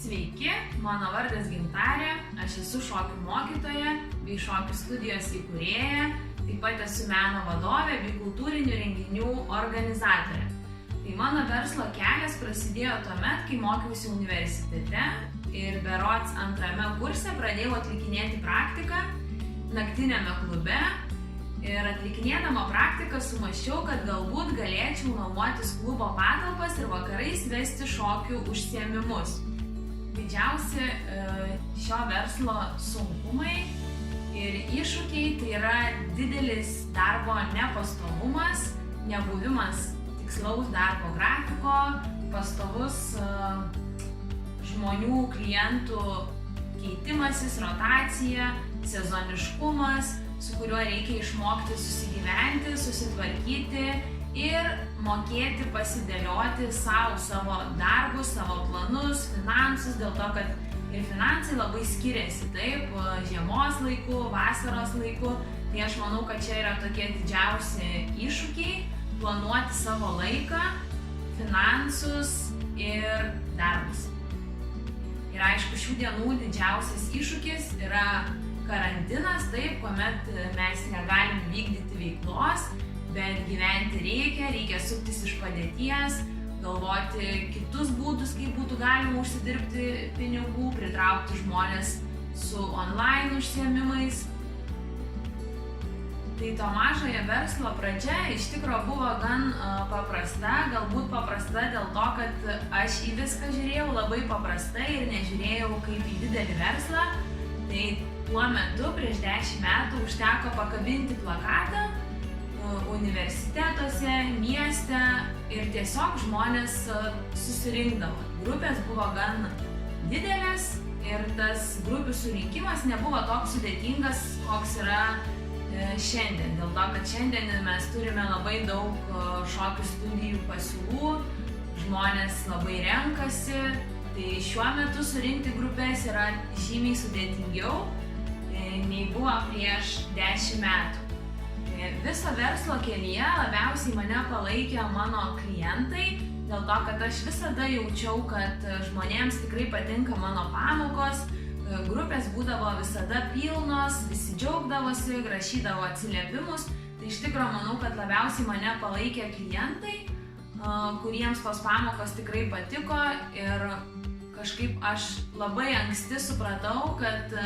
Sveiki, mano vardas Gintarė, aš esu šokių mokytoja bei šokių studijos įkūrėja, taip pat esu meno vadovė bei kultūrinių renginių organizatorė. Tai mano verslo kelias prasidėjo tuomet, kai mokiausi universitete ir berods 2 kurse pradėjau atlikinėti praktiką naktiniame klube. Ir atlikinėdama praktiką sumąsčiau, kad galbūt galėčiau nuomotis klubo patalpas ir vakarais vesti šokių užsiėmimus. Didžiausi šio verslo sunkumai ir iššūkiai tai yra didelis darbo nepastovumas, nebuvimas tikslaus darbo grafiko, pastovus žmonių, klientų keitimasis, rotacija, sezoniškumas, su kuriuo reikia išmokti susigyventi, susitvarkyti ir mokėti pasidėlioti savo darbus, savo planus, finansus, dėl to, kad ir finansai labai skiriasi, taip, žiemos laiku, vasaros laiku. Tai aš manau, kad čia yra tokie didžiausi iššūkiai - planuoti savo laiką, finansus ir darbus. Ir aišku, šių dienų didžiausias iššūkis yra karantinas, taip, kuomet mes negalim vykdyti veiklos, bet gyventi reikia suktis iš padėties, galvoti kitus būdus, kaip būtų galima užsidirbti pinigų, pritraukti žmonės su online užsiėmimais. Tai to mažojo verslo pradžia iš tikro buvo gan paprasta, galbūt paprasta dėl to, kad aš į viską žiūrėjau labai paprastai ir nežiūrėjau kaip į didelį verslą. Tai tuo metu, prieš 10 metų, užteko pakabinti plakatą universitetuose, mieste ir tiesiog žmonės susirinkdavo. Grupės buvo gan didelės ir tas grupių surinkimas nebuvo toks sudėtingas, koks yra šiandien. Dėl to, kad šiandien mes turime labai daug šokių studijų pasiūlų, žmonės labai renkasi, tai šiuo metu surinkti grupės yra žymiai sudėtingiau nei buvo prieš 10 metų. Viso verslo kelyje labiausiai mane palaikė mano klientai, dėl to, kad aš visada jaučiau, kad žmonėms tikrai patinka mano pamokos, grupės būdavo visada pilnos, visi džiaugdavosi, rašydavo atsiliepimus. Tai iš tikrųjų manau, kad labiausiai mane palaikė klientai, kuriems tos pamokos tikrai patiko ir kažkaip aš labai anksti supratau, kad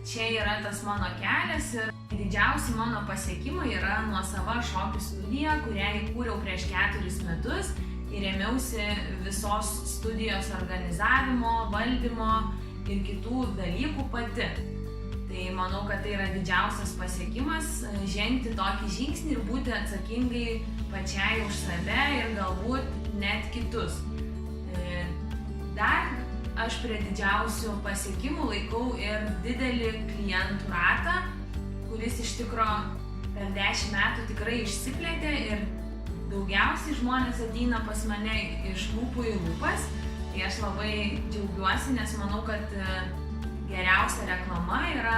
čia yra tas mano kelias ir didžiausi mano pasiekimai yra nuosava šokių studija, kurią įkūriau prieš 4 metus ir ėmiausi visos studijos organizavimo, valdymo ir kitų dalykų pati. Tai manau, kad tai yra didžiausias pasiekimas - žengti tokį žingsnį ir būti atsakingai pačiai už save ir galbūt net kitus. Dar aš prie didžiausių pasiekimų laikau ir didelį klientų ratą, kuris iš tikro per 10 metų tikrai išsiplėtė ir daugiausiai žmonės ateina pas mane iš lūpų į lūpas. Tai aš labai džiaugiuosi, nes manau, kad geriausia reklama yra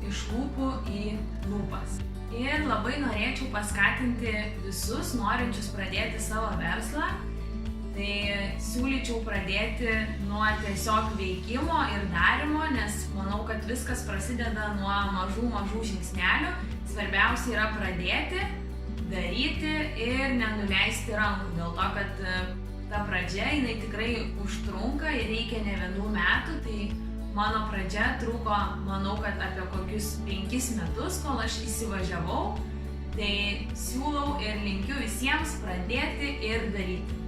iš lūpų į lūpas. Ir labai norėčiau paskatinti visus norinčius pradėti savo verslą. Tai siūlyčiau pradėti nuo tiesiog veikimo ir darymo, nes manau, kad viskas prasideda nuo mažų žingsnelių. Svarbiausia yra pradėti, daryti ir nenuleisti rankų, dėl to, kad ta pradžia jinai tikrai užtrunka ir reikia ne 1 metų. Tai mano pradžia truko, manau, kad apie kokius 5 metus, kol aš įsivažiavau. Tai siūlau ir linkiu visiems pradėti ir daryti.